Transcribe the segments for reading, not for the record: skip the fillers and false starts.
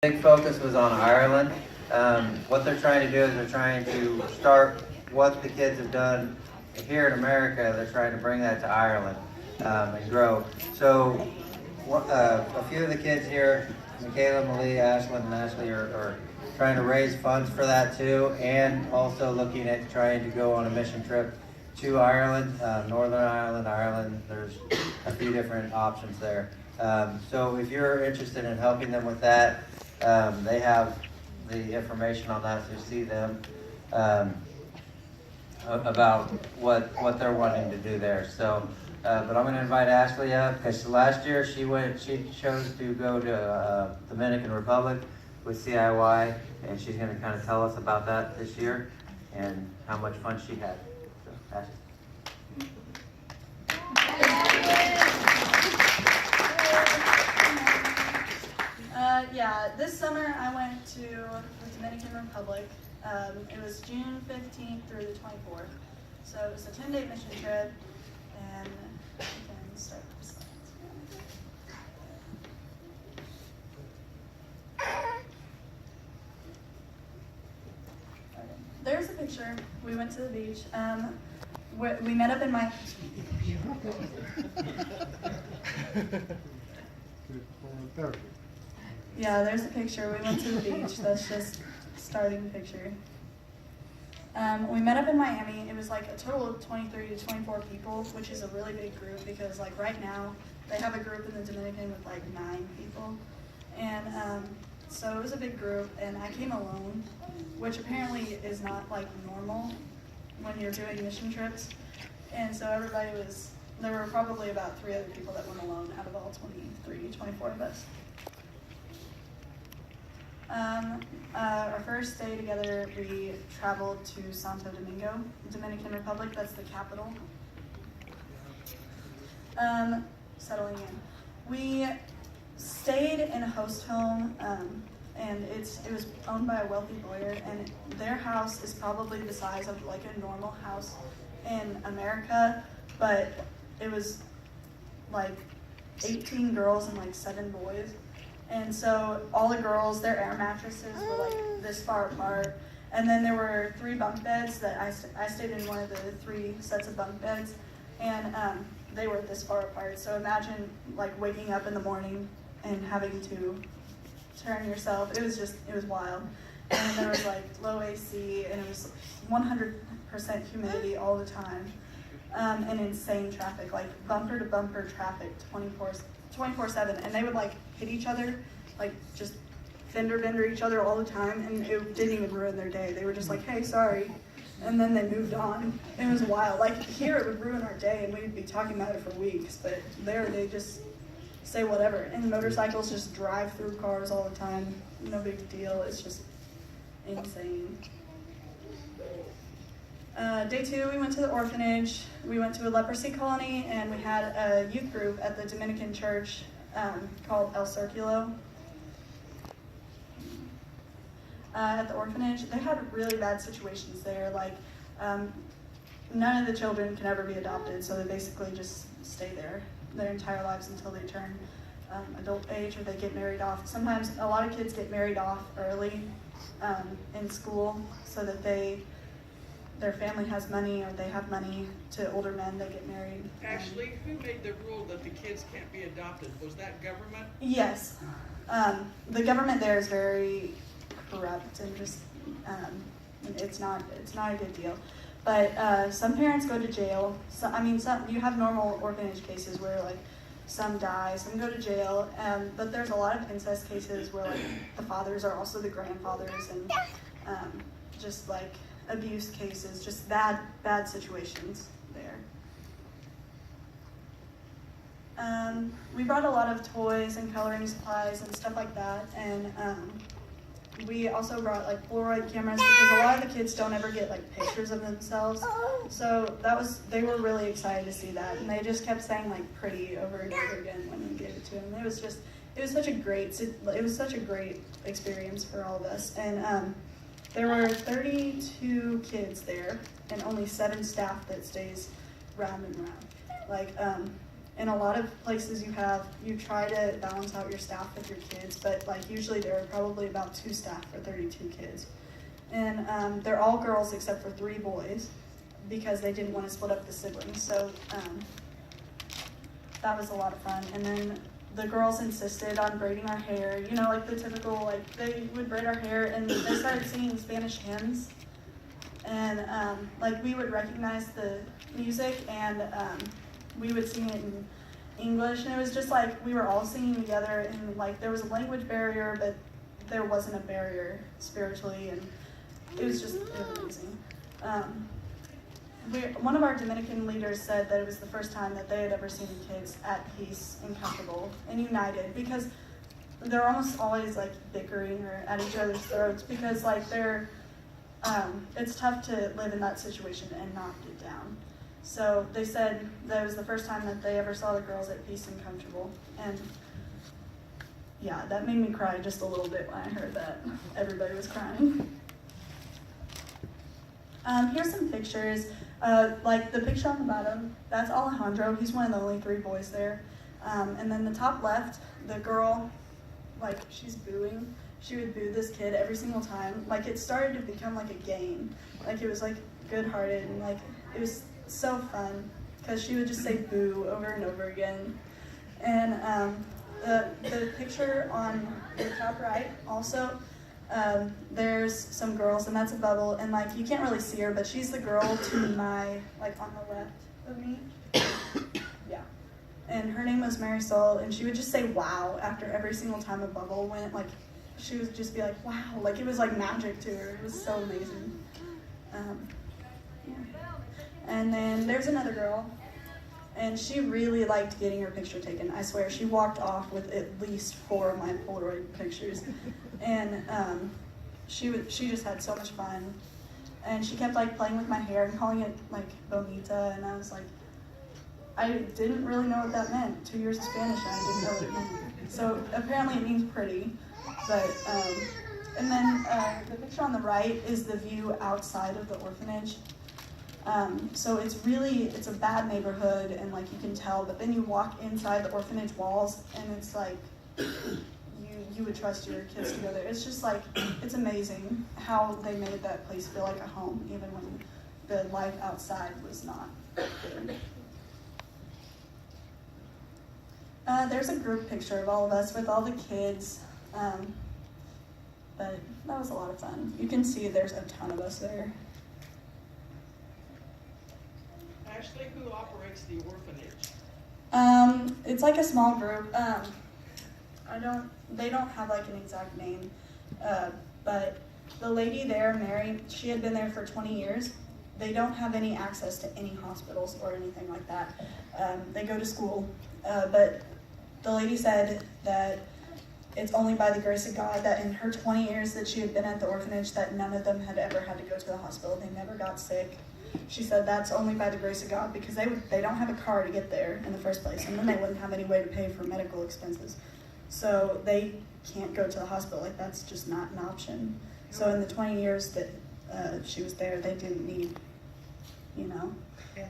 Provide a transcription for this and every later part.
Big focus was on Ireland. What they're trying to do is they're trying to start what the kids have done here in America. They're trying to bring that to Ireland and grow. So a few of the kids here, Michaela, Malia, Ashlee, and Ashlee are trying to raise funds for that too, and also looking at trying to go on a mission trip to Ireland, Northern Ireland, Ireland. There's a few different options there. So if you're interested in helping them with that, they have the information on that, so see them about what they're wanting to do there. So, but I'm going to invite Ashlee up because last year she chose to go to Dominican Republic with CIY, and she's going to kind of tell us about that this year and how much fun she had. So, Ashlee. Yeah, this summer I went to the Dominican Republic. It was June 15th through the 24th. So it was a 10-day mission trip, and we can start the slides. There's a picture. We went to the beach. We met up in my... Yeah, there's a picture. We went to the beach. That's just starting the picture. We met up in Miami. It was like a total of 23 to 24 people, which is a really big group because like right now they have a group in the Dominican with like 9 people. And so it was a big group, and I came alone, which apparently is not like normal when you're doing mission trips. And so there were probably about 3 other people that went alone out of all 23, 24 of us. Our first day together, we traveled to Santo Domingo, Dominican Republic. That's the capital. Settling in. We stayed in a host home, and it was owned by a wealthy lawyer, and their house is probably the size of like a normal house in America, but it was like 18 girls and like 7 boys. And so all the girls, their air mattresses were like this far apart. And then there were 3 bunk beds that I stayed in one of the 3 sets of bunk beds, and they were this far apart. So imagine like waking up in the morning and having to turn yourself. It was wild. And there was like low AC, and it was 100% humidity all the time, and insane traffic, like bumper to bumper traffic 24/7, and they would like hit each other, like just fender bender each other all the time, and it didn't even ruin their day. They were just like, hey, sorry, and then they moved on. It was wild. Like here it would ruin our day and we'd be talking about it for weeks, but there they just say whatever. And motorcycles just drive through cars all the time. No big deal. It's just insane. Day 2, we went to the orphanage. We went to a leprosy colony, and we had a youth group at the Dominican church called El Circulo. At the orphanage, they had really bad situations there. Like, none of the children can ever be adopted, so they basically just stay there their entire lives until they turn adult age or they get married off. Sometimes a lot of kids get married off early in school so that their family has money, or they have money to older men that get married. Ashlee, who made the rule that the kids can't be adopted? Was that government? Yes. The government there is very corrupt and just, it's not a good deal. But some parents go to jail. So, you have normal orphanage cases where like some die, some go to jail, but there's a lot of incest cases where like the fathers are also the grandfathers, and just like abuse cases, just bad situations there. We brought a lot of toys and coloring supplies and stuff like that, and we also brought like Polaroid cameras because a lot of the kids don't ever get like pictures of themselves. So they were really excited to see that, and they just kept saying like pretty over and over again when we gave it to them. It was such a great experience for all of us. And there were 32 kids there, and only 7 staff that stays round and round. Like, In a lot of places you try to balance out your staff with your kids, but like usually there are probably about 2 staff for 32 kids. And they're all girls except for 3 boys because they didn't want to split up the siblings. So that was a lot of fun. And then the girls insisted on braiding our hair, you know, like the typical, like they would braid our hair, and they started singing Spanish hymns. And like we would recognize the music, and we would sing it in English, and it was just like we were all singing together, and like there was a language barrier, but there wasn't a barrier spiritually, and it was amazing. One of our Dominican leaders said that it was the first time that they had ever seen the kids at peace and comfortable and united, because they're almost always like bickering or at each other's throats, because like it's tough to live in that situation and not get down. So they said that it was the first time that they ever saw the girls at peace and comfortable. And yeah, that made me cry just a little bit when I heard that everybody was crying. Here's some pictures. Like the picture on the bottom, that's Alejandro. He's one of the only 3 boys there. And then the top left, the girl, like she's booing. She would boo this kid every single time. Like it started to become like a game. Like it was like good-hearted, and like it was so fun because she would just say boo over and over again. And the picture on the top right also, there's some girls, and that's a bubble, and like you can't really see her, but she's the girl to my, like on the left of me. Yeah. And her name was Marisol, and she would just say wow after every single time a bubble went. Like she would just be like, wow, like it was like magic to her. It was so amazing. Yeah. And then there's another girl, and she really liked getting her picture taken. I swear, she walked off with at least 4 of my Polaroid pictures. And she just had so much fun. And she kept like playing with my hair and calling it like bonita, and I was like, I didn't really know what that meant. 2 years of Spanish, and I didn't know what it meant. So apparently it means pretty. But and then the picture on the right is the view outside of the orphanage. So it's a bad neighborhood, and like you can tell, but then you walk inside the orphanage walls, and it's like you would trust your kids to go there. It's just like, it's amazing how they made that place feel like a home, even when the life outside was not good. There's a group picture of all of us with all the kids, but that was a lot of fun. You can see there's a ton of us there. Ashlee, who operates the orphanage? It's like a small group. They don't have like an exact name, but the lady there, Mary, she had been there for 20 years. They don't have any access to any hospitals or anything like that. They go to school, but the lady said that it's only by the grace of God that in her 20 years that she had been at the orphanage that none of them had ever had to go to the hospital. They never got sick. She said that's only by the grace of God, because they don't have a car to get there in the first place, and then they wouldn't have any way to pay for medical expenses. So they can't go to the hospital. Like, that's just not an option. So in the 20 years that she was there, they didn't need,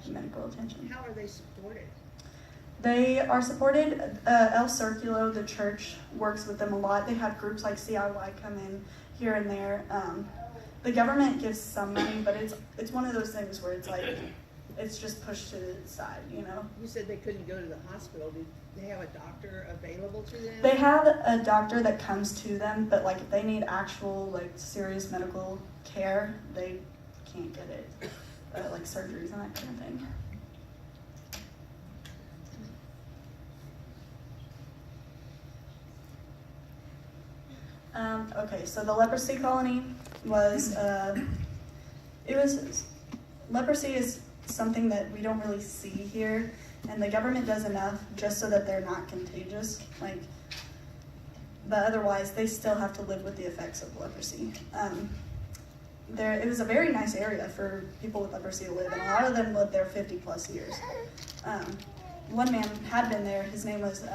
medical attention. How are they supported? They are supported. El Circulo, the church, works with them a lot. They have groups like CIY come in here and there. The government gives some money, but it's one of those things where it's like, it's just pushed to the side, You said they couldn't go to the hospital. Do they have a doctor available to them? They have a doctor that comes to them, but like if they need actual like serious medical care, they can't get it, like surgeries and that kind of thing. Okay, so the leprosy colony was, leprosy is something that we don't really see here, and the government does enough just so that they're not contagious, but otherwise they still have to live with the effects of leprosy. It was a very nice area for people with leprosy to live, and a lot of them lived there 50 plus years. One man had been there, his name was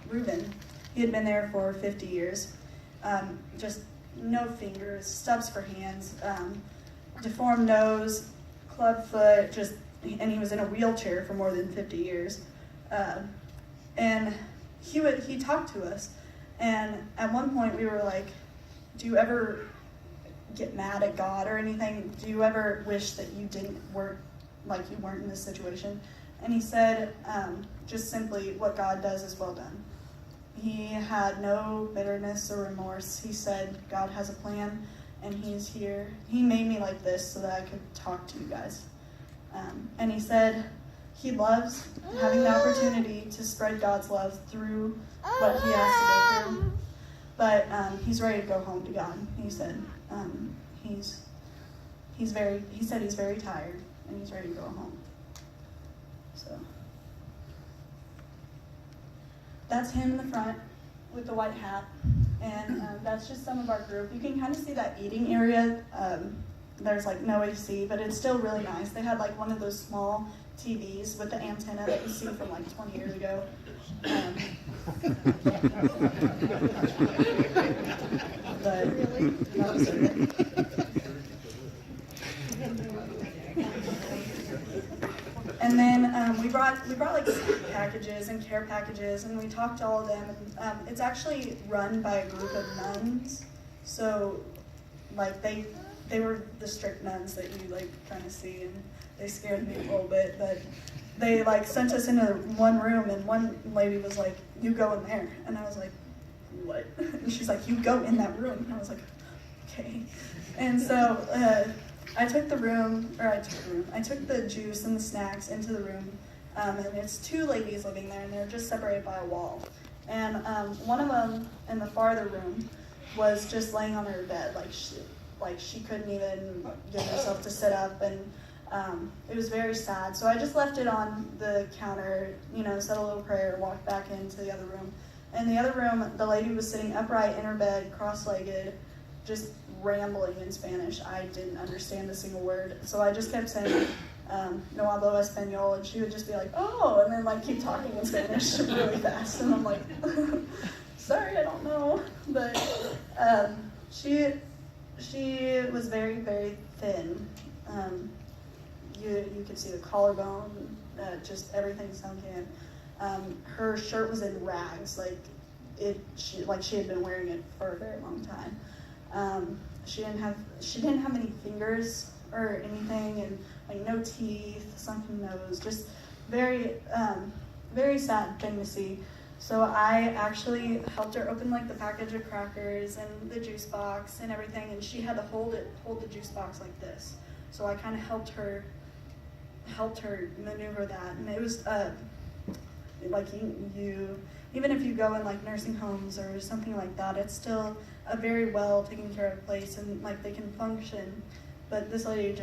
Reuben. He had been there for 50 years. Just no fingers, stubs for hands, deformed nose, club foot, and he was in a wheelchair for more than 50 years. And he talked to us, and at one point we were like, do you ever get mad at God or anything? Do you ever wish that you weren't in this situation? And he said, just simply, what God does is well done. He had no bitterness or remorse. He said, God has a plan, and he's here. He made me like this so that I could talk to you guys. And he said he loves having the opportunity to spread God's love through what he has to go through. But he's ready to go home to God. He said he's very tired, and he's ready to go home. So that's him in the front with the white hat, and that's just some of our group. You can kind of see that eating area. There's like no AC, but it's still really nice. They had like one of those small TVs with the antenna that you see from like 20 years ago. But that was it. And then we brought like packages and care packages, and we talked to all of them. And it's actually run by a group of nuns, so like they were the strict nuns that you like kind of see, and they scared me a little bit. But they like sent us into one room, and one lady was like, "You go in there," and I was like, "What?" And she's like, "You go in that room," and I was like, "Okay." And so I took the juice and the snacks into the room, and it's two ladies living there, and they're just separated by a wall. And one of them in the farther room was just laying on her bed, like she couldn't even get herself to sit up, and it was very sad. So I just left it on the counter, said a little prayer, walked back into the other room. In the other room, the lady was sitting upright in her bed, cross-legged, just rambling in Spanish. I didn't understand a single word, so I just kept saying, no hablo español, and she would just be like, oh, and then like keep talking in Spanish really fast, and I'm like, sorry, I don't know. But she was very, very thin. You could see the collarbone, just everything sunk in. Her shirt was in rags, she had been wearing it for a very long time. She didn't have any fingers or anything, and like no teeth, sunken nose, just very, very sad thing to see. So I actually helped her open like the package of crackers and the juice box and everything, and she had to hold the juice box like this. So I kind of helped her maneuver that, and it was like you even if you go in like nursing homes or something like that, it's still a very well taken care of place, and like they can function. But this lady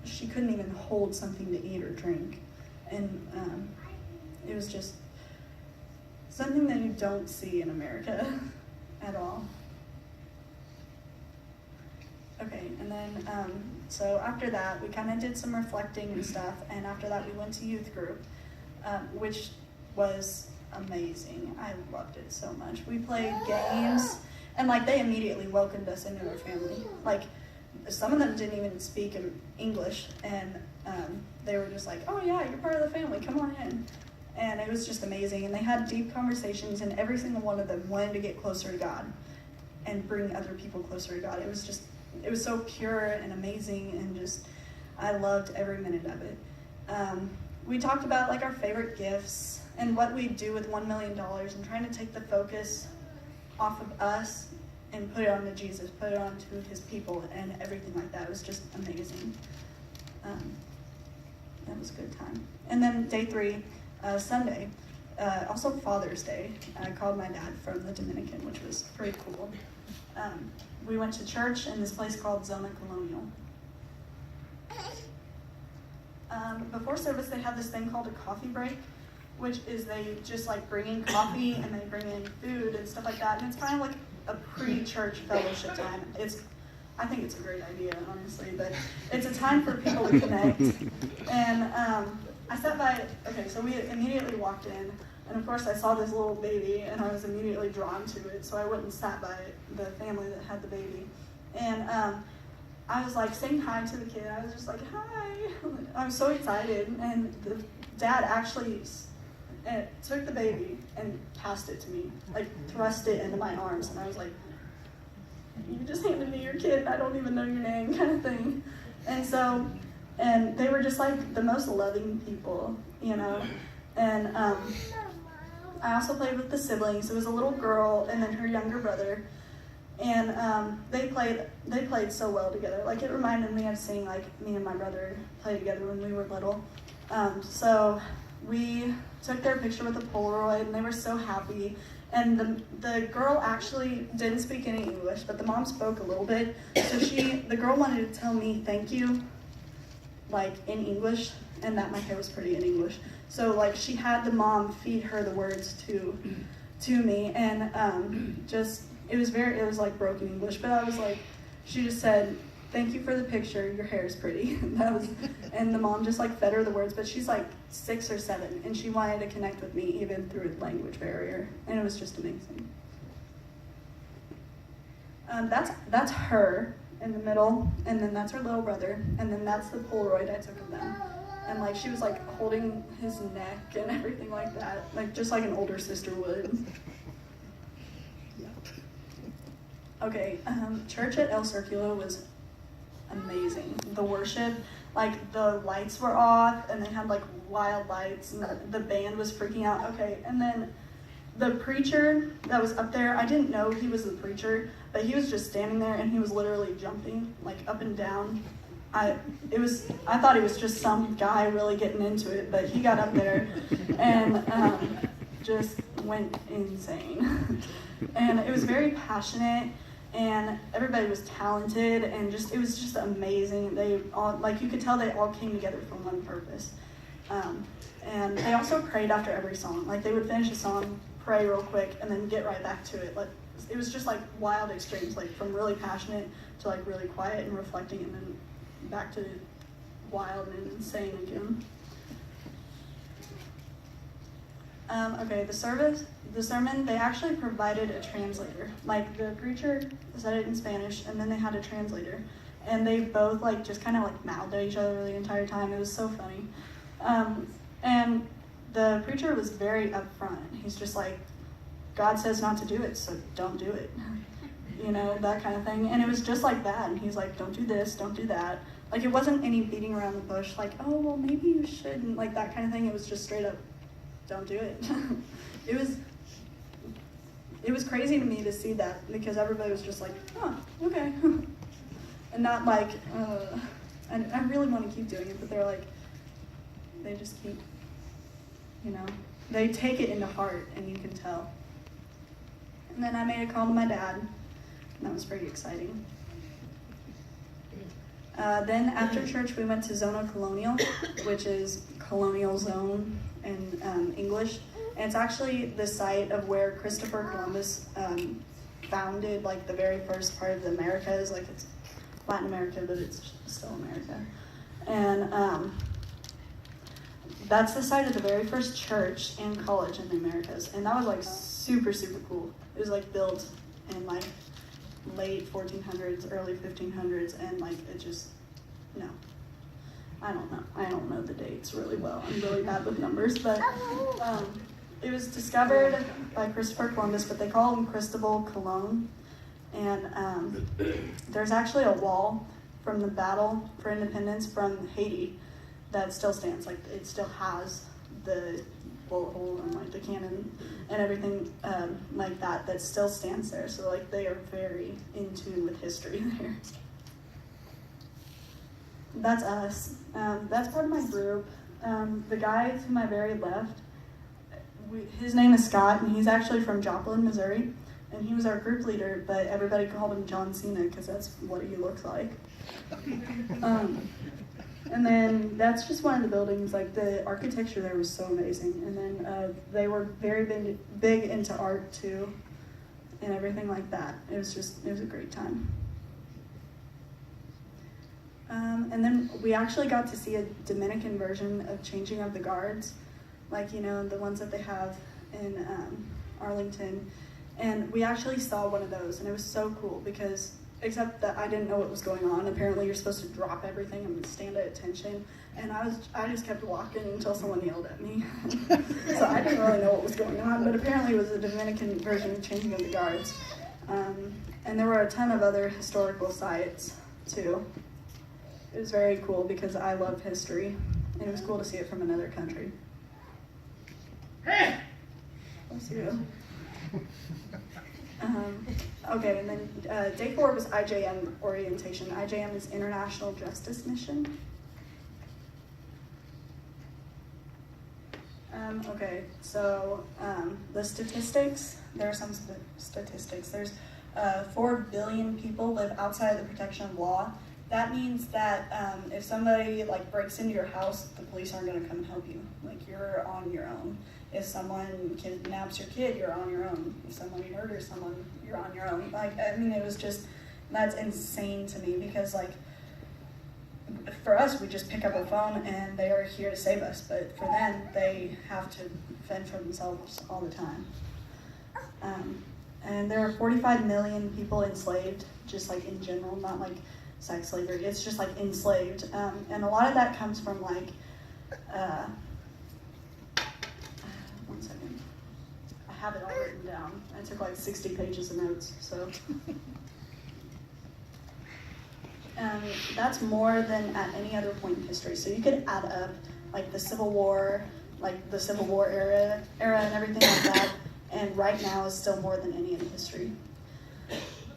she couldn't even hold something to eat or drink, and it was just something that you don't see in America at all. Okay, and then so after that we kind of did some reflecting and stuff, and after that we went to youth group, which was amazing. I loved it so much. We played games, and like they immediately welcomed us into their family. Like some of them didn't even speak in English, and they were just like, oh yeah, you're part of the family, come on in. And it was just amazing, and they had deep conversations, and every single one of them wanted to get closer to God and bring other people closer to God. It was so pure and amazing, and just I loved every minute of it. We talked about like our favorite gifts and what we do with $1 million, and trying to take the focus off of us and put it onto Jesus, put it onto his people, and everything like that. It was just amazing. That was a good time. And then day 3, Sunday, also Father's Day. I called my dad from the Dominican, which was pretty cool. We went to church in this place called Zona Colonial. Before service, they have this thing called a coffee break, which is they just like bring in coffee and they bring in food and stuff like that. And it's kind of like a pre-church fellowship time. I think it's a great idea, honestly, but it's a time for people to connect. And I sat by, so we immediately walked in, and of course I saw this little baby, and I was immediately drawn to it, so I went and sat by the family that had the baby. And I was like saying hi to the kid. I was just like, hi. I was so excited, and the dad actually and took the baby and passed it to me, like thrust it into my arms, and I was like, you just handed me your kid and I don't even know your name, kind of thing. And they were just like the most loving people, you know. And I also played with the siblings. It was a little girl and then her younger brother, and they played so well together. Like, it reminded me of seeing like me and my brother play together when we were little. So we took their picture with a Polaroid, and they were so happy. And the girl actually didn't speak any English, but the mom spoke a little bit. So the girl wanted to tell me thank you, like in English, and that my hair was pretty in English. So like she had the mom feed her the words to me, and it was like broken English, but I was like, she just said, thank you for the picture, your hair is pretty. And the mom just like fed her the words, but she's like 6 or 7, and she wanted to connect with me even through a language barrier, and it was just amazing. That's her in the middle, and then that's her little brother, and then that's the Polaroid I took of them. And like she was like holding his neck and everything like that, like just like an older sister would. Okay, church at El Circulo was amazing. The worship, like the lights were off and they had like wild lights, and the band was freaking out. Okay, and then the preacher that was up there, I didn't know he was the preacher, but he was just standing there and he was literally jumping like up and down. I thought he was just some guy really getting into it, but he got up there and just went insane. And it was very passionate, and everybody was talented, and it was just amazing. They all, like, you could tell they all came together for one purpose. And they also prayed after every song. Like, they would finish a song, pray real quick, and then get right back to it. Like, it was just like wild extremes, like from really passionate to like really quiet and reflecting, and then back to wild and insane again. Okay, the sermon, they actually provided a translator. Like, the preacher said it in Spanish, and then they had a translator. And they both like just kind of like mouthed at each other the entire time. It was so funny. And the preacher was very upfront. He's just like, God says not to do it, so don't do it. You know, that kind of thing. And it was just like that. And he's like, don't do this, don't do that. Like, it wasn't any beating around the bush, like, oh, well, maybe you shouldn't, like that kind of thing. It was just straight up, don't do it. It was crazy to me to see that, because everybody was just like, oh, okay. And not like, and I really want to keep doing it, but they're like, they just keep, you know, they take it into heart, and you can tell. And then I made a call to my dad, and that was pretty exciting. Then after church, we went to Zona Colonial, which is colonial zone in English. And it's actually the site of where Christopher Columbus founded like the very first part of the Americas. Like, it's Latin America, but it's still America. And that's the site of the very first church and college in the Americas. And that was like super, super cool. It was like built in like late 1400s, early 1500s, and like it just, no. I don't know the dates really well. I'm really bad with numbers, but it was discovered by Christopher Columbus, but they call him Cristobal Colon. And there's actually a wall from the battle for independence from Haiti that still stands. Like, it still has the bullet hole and like the cannon and everything like that still stands there. So like, they are very in tune with history there. That's us. That's part of my group. The guy to my very left, his name is Scott, and he's actually from Joplin, Missouri. And he was our group leader, but everybody called him John Cena because that's what he looks like. And then that's just one of the buildings. Like, the architecture there was so amazing. And then they were very big into art too, and everything like that. It was a great time. And then we actually got to see a Dominican version of Changing of the Guards, like, you know, the ones that they have in Arlington. And we actually saw one of those, and it was so cool because except that I didn't know what was going on. Apparently you're supposed to drop everything and stand at attention. And I just kept walking until someone yelled at me. So I didn't really know what was going on, but apparently it was a Dominican version of changing of the guards. And there were a ton of other historical sites too. It was very cool because I love history, and it was cool to see it from another country. Bless you. Okay, and then day 4 was IJM orientation. IJM is International Justice Mission. Okay, so the statistics, there are some statistics. There's 4 billion people live outside of the protection of law. That means that if somebody like breaks into your house, the police aren't going to come help you. Like, you're on your own. If someone kidnaps your kid, you're on your own. If someone murders someone, you're on your own. Like, I mean, it was just, that's insane to me because, like, for us, we just pick up a phone and they are here to save us. But for them, they have to fend for themselves all the time. And there are 45 million people enslaved, just like in general, not like sex slavery. It's just like enslaved. And a lot of that comes from like, one second. I have it all written down. I took like 60 pages of notes, so. That's more than at any other point in history. So you could add up like the Civil War, era and everything like that. And right now is still more than any in history.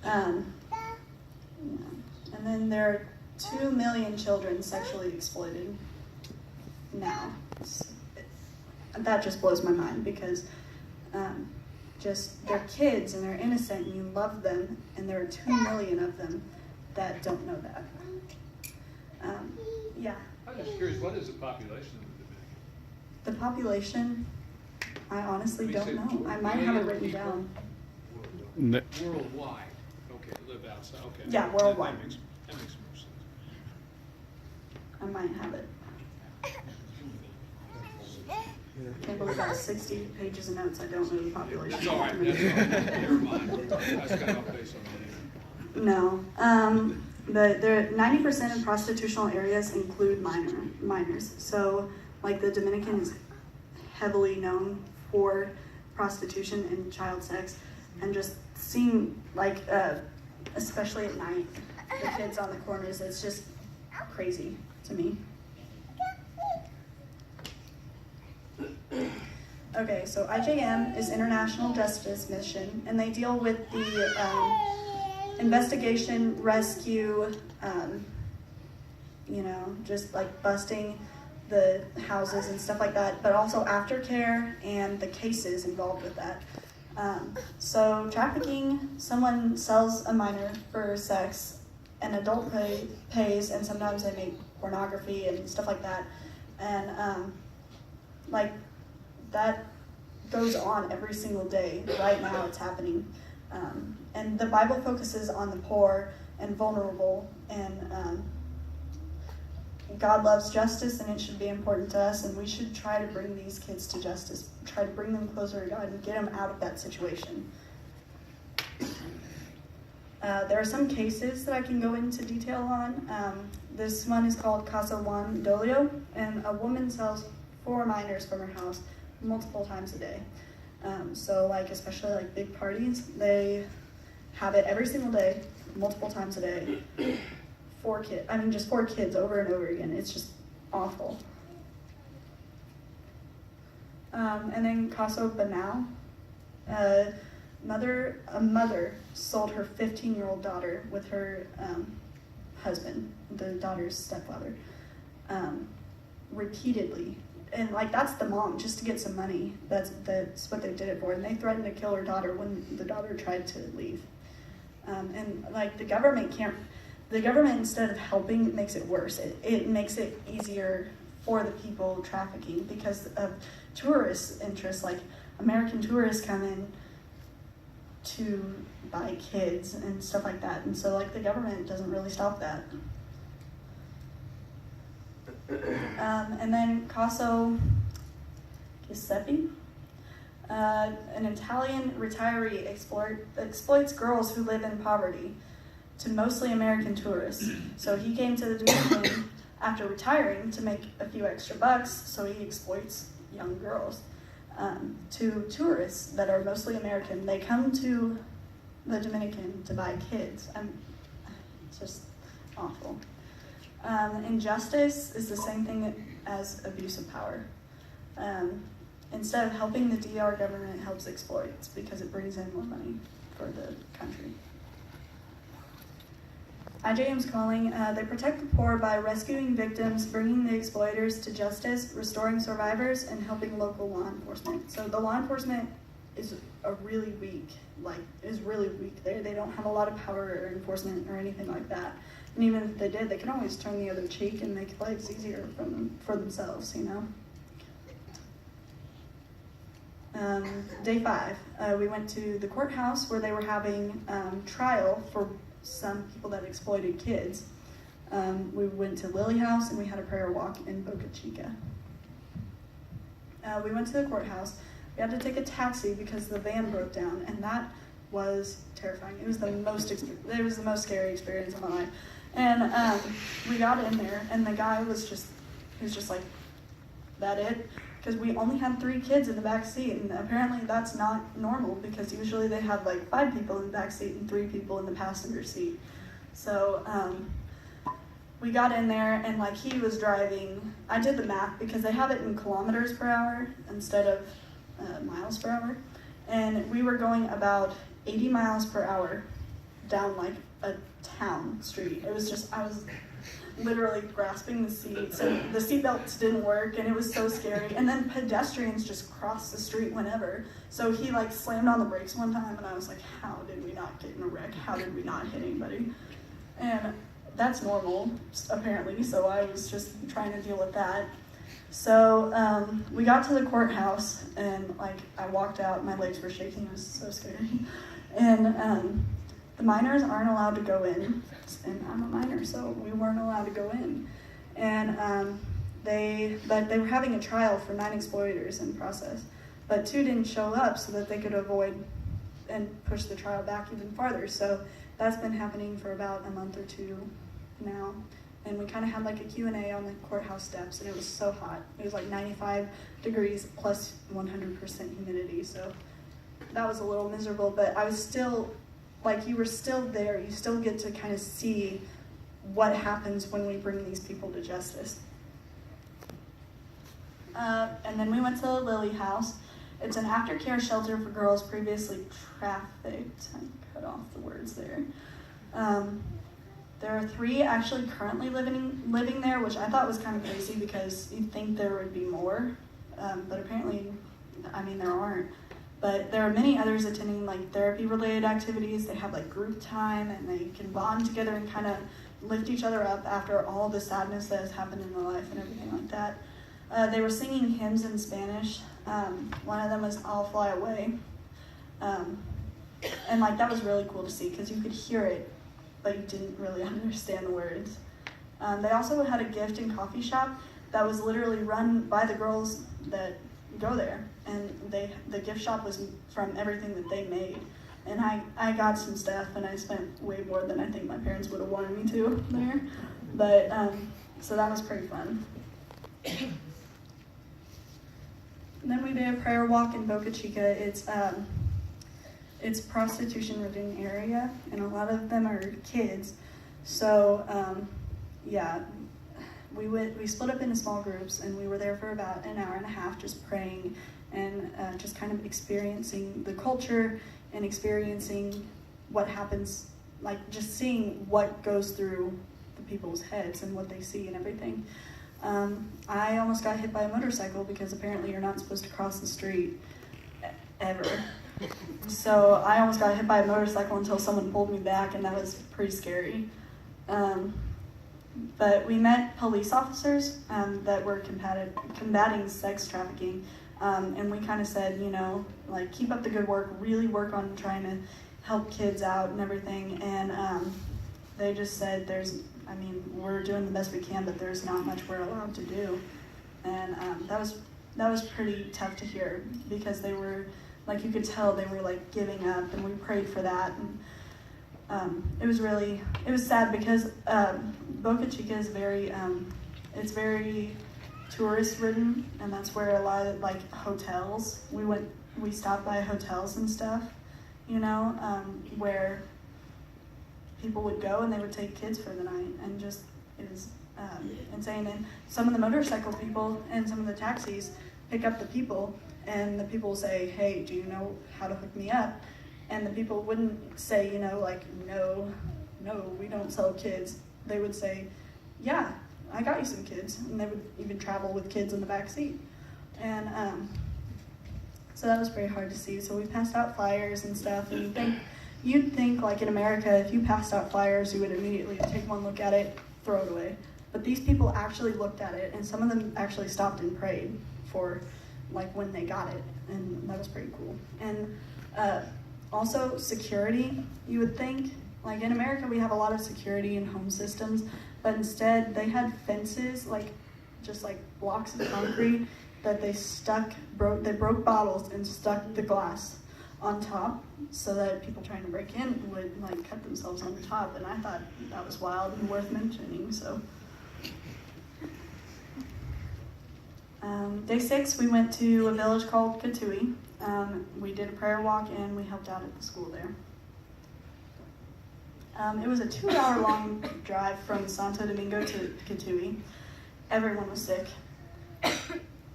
And then there are 2 million children sexually exploited now. That just blows my mind because just they're kids and they're innocent and you love them, and there are 2 million of them that don't know that. Yeah. I'm just curious, what is the population of the Dominican? The population, I honestly don't know. I might have it written down. Worldwide. Okay, live outside. Okay. Yeah, worldwide. That makes more sense. I might have it. Can't believe I have 60 pages of notes. I don't know the population. That's all right. That's all right. Never mind. I just got off base on that. No. But 90% of prostitutional areas include minors. So, like, the Dominican is heavily known for prostitution and child sex, and just seeing, like, especially at night, the kids on the corners, it's just crazy to me. Okay, so IJM is International Justice Mission, and they deal with the investigation, rescue, just like busting the houses and stuff like that, but also aftercare and the cases involved with that. So trafficking, someone sells a minor for sex, an adult pays, and sometimes they make pornography and stuff like that. And that goes on every single day. Right now it's happening. And the Bible focuses on the poor and vulnerable, and God loves justice, and it should be important to us, and we should try to bring these kids to justice, try to bring them closer to God and get them out of that situation. There are some cases that I can go into detail on. This one is called Casa Juan Dolio, and a woman sells 4 minors from her house multiple times a day. So like, especially like big parties, they have it every single day, multiple times a day. 4 kids over and over again. It's just awful. And then Caso Banal, a mother sold her 15-year-old daughter with her husband, the daughter's stepfather, repeatedly. And like, that's the mom, just to get some money. That's what they did it for. And they threatened to kill her daughter when the daughter tried to leave. And like, the government instead of helping, makes it worse. It makes it easier for the people trafficking because of tourist interests. Like, American tourists come in to buy kids and stuff like that. And so like, the government doesn't really stop that. And then Caso Giuseppe, an Italian retiree exploits girls who live in poverty. to mostly American tourists. So he came to the Dominican after retiring to make a few extra bucks, so he exploits young girls. To tourists that are mostly American, they come to the Dominican to buy kids. It's just awful. Injustice is the same thing as abuse of power. Instead of helping the DR government, it helps exploits because it brings in more money for the country. IJM's calling, they protect the poor by rescuing victims, bringing the exploiters to justice, restoring survivors, and helping local law enforcement. So the law enforcement is really weak there. They don't have a lot of power or enforcement or anything like that. And even if they did, they can always turn the other cheek and make lives easier for themselves, you know? Day 5, we went to the courthouse where they were having trial for some people that exploited kids. We went to Lily House and we had a prayer walk in Boca Chica. We went to the courthouse. We had to take a taxi because the van broke down, and that was terrifying. It was the most scary experience of my life. And we got in there, and the guy was just like, that it? Because we only had 3 kids in the back seat, and apparently that's not normal because usually they have like 5 people in the back seat and 3 people in the passenger seat. So we got in there, and like he was driving. I did the math because they have it in kilometers per hour instead of miles per hour, and we were going about 80 miles per hour down like a town street. It was just, I was literally grasping the seats, and the seatbelts didn't work, and it was so scary. And then pedestrians just cross the street whenever. So he like slammed on the brakes one time, and I was like, how did we not get in a wreck? How did we not hit anybody? And that's normal, apparently, so I was just trying to deal with that. So we got to the courthouse, and like I walked out, my legs were shaking, it was so scary. And the minors aren't allowed to go in, and I'm a minor, so we weren't allowed to go in. And they were having a trial for 9 exploiters in process, but 2 didn't show up so that they could avoid and push the trial back even farther. So that's been happening for about a month or 2 now. And we kind of had like a Q&A on the courthouse steps, and it was so hot. It was like 95 degrees plus 100% humidity, so that was a little miserable, but I was still, like, you were still there. You still get to kind of see what happens when we bring these people to justice. And then we went to the Lily House. It's an aftercare shelter for girls previously trafficked. I cut off the words there. There are 3 actually currently living there, which I thought was kind of crazy because you'd think there would be more, but apparently, I mean, there aren't. But there are many others attending like therapy-related activities. They have like group time, and they can bond together and kind of lift each other up after all the sadness that has happened in their life and everything like that. They were singing hymns in Spanish. One of them was "I'll Fly Away," and like that was really cool to see because you could hear it, but you didn't really understand the words. They also had a gift and coffee shop that was literally run by the girls that go there, and the gift shop was from everything that they made. And I got some stuff, and I spent way more than I think my parents would have wanted me to there. But so that was pretty fun. And then we did a prayer walk in Boca Chica. It's prostitution-ridden area, and a lot of them are kids. So yeah, we split up into small groups, and we were there for about an hour and a half just praying and just kind of experiencing the culture and experiencing what happens, like just seeing what goes through the people's heads and what they see and everything. I almost got hit by a motorcycle because apparently you're not supposed to cross the street ever. So I almost got hit by a motorcycle until someone pulled me back, and that was pretty scary. But we met police officers that were combating sex trafficking, and we kind of said, you know, like, keep up the good work, really work on trying to help kids out and everything. And they just said we're doing the best we can, but there's not much we're allowed to do. And that was pretty tough to hear because they were, like, you could tell they were like giving up, and we prayed for that. it was sad because Boca Chica is it's very tourist ridden, and that's where a lot of like hotels, we stopped by hotels and stuff, where people would go and they would take kids for the night, and just, it was insane. And some of the motorcycle people and some of the taxis pick up the people, and the people will say, hey, do you know how to hook me up? And the people wouldn't say, like, no, we don't sell kids. They would say, yeah, I got you some kids. And they would even travel with kids in the back seat. And so that was pretty hard to see. So we passed out flyers and stuff. And you'd think like in America, if you passed out flyers, you would immediately take one look at it, throw it away. But these people actually looked at it, and some of them actually stopped and prayed for like when they got it. And that was pretty cool. And also security, you would think, like in America we have a lot of security in home systems, but instead they had fences, like just like blocks of concrete that they broke bottles and stuck the glass on top so that people trying to break in would like cut themselves on the top. And I thought that was wild and worth mentioning. So day 6 we went to a village called Katui. We did a prayer walk and we helped out at the school there. It was a 2-hour long drive from Santo Domingo to Katui. Everyone was sick,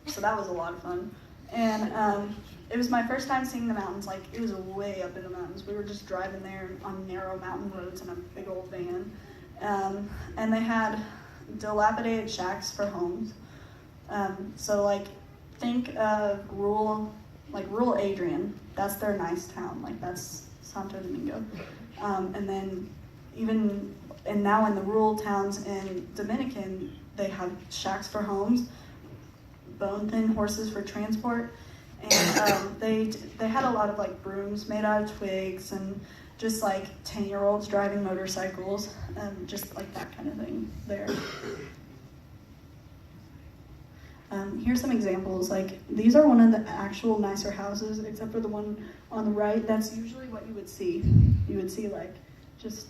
so that was a lot of fun. And it was my first time seeing the mountains. Like, it was way up in the mountains. We were just driving there on narrow mountain roads in a big old van. And they had dilapidated shacks for homes. So like, think of rural Adrian. That's their nice town. Like, that's Santo Domingo. And then now in the rural towns in Dominican, they have shacks for homes, bone-thin horses for transport, and they had a lot of like brooms made out of twigs, and just like 10-year-olds driving motorcycles, just like that kind of thing there. Here's some examples. Like, these are one of the actual nicer houses, except for the one on the right. That's usually what you would see. You would see like just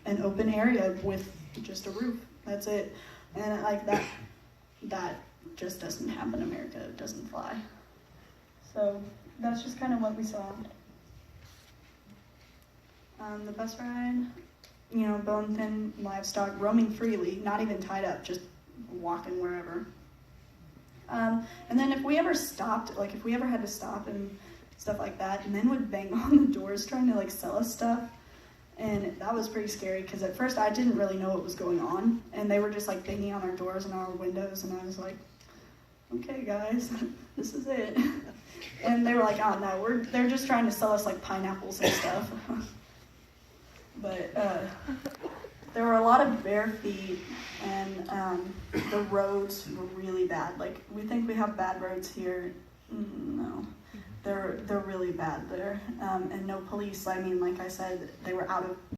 an open area with just a roof. That's it. And like that just doesn't happen in America. It doesn't fly. So that's just kind of what we saw. The bus ride, bone-thin livestock roaming freely, not even tied up, just walking wherever. And then if we ever stopped, like if we ever had to stop and stuff like that, men would bang on the doors trying to like sell us stuff. And that was pretty scary because at first I didn't really know what was going on. And they were just like banging on our doors and our windows. And I was like, okay guys, this is it. And they were like, oh no, they're just trying to sell us like pineapples and stuff. But there were a lot of bare feet, and the roads were really bad. Like, we think we have bad roads here. No, they're really bad there. And no police. I mean, like I said, they were out of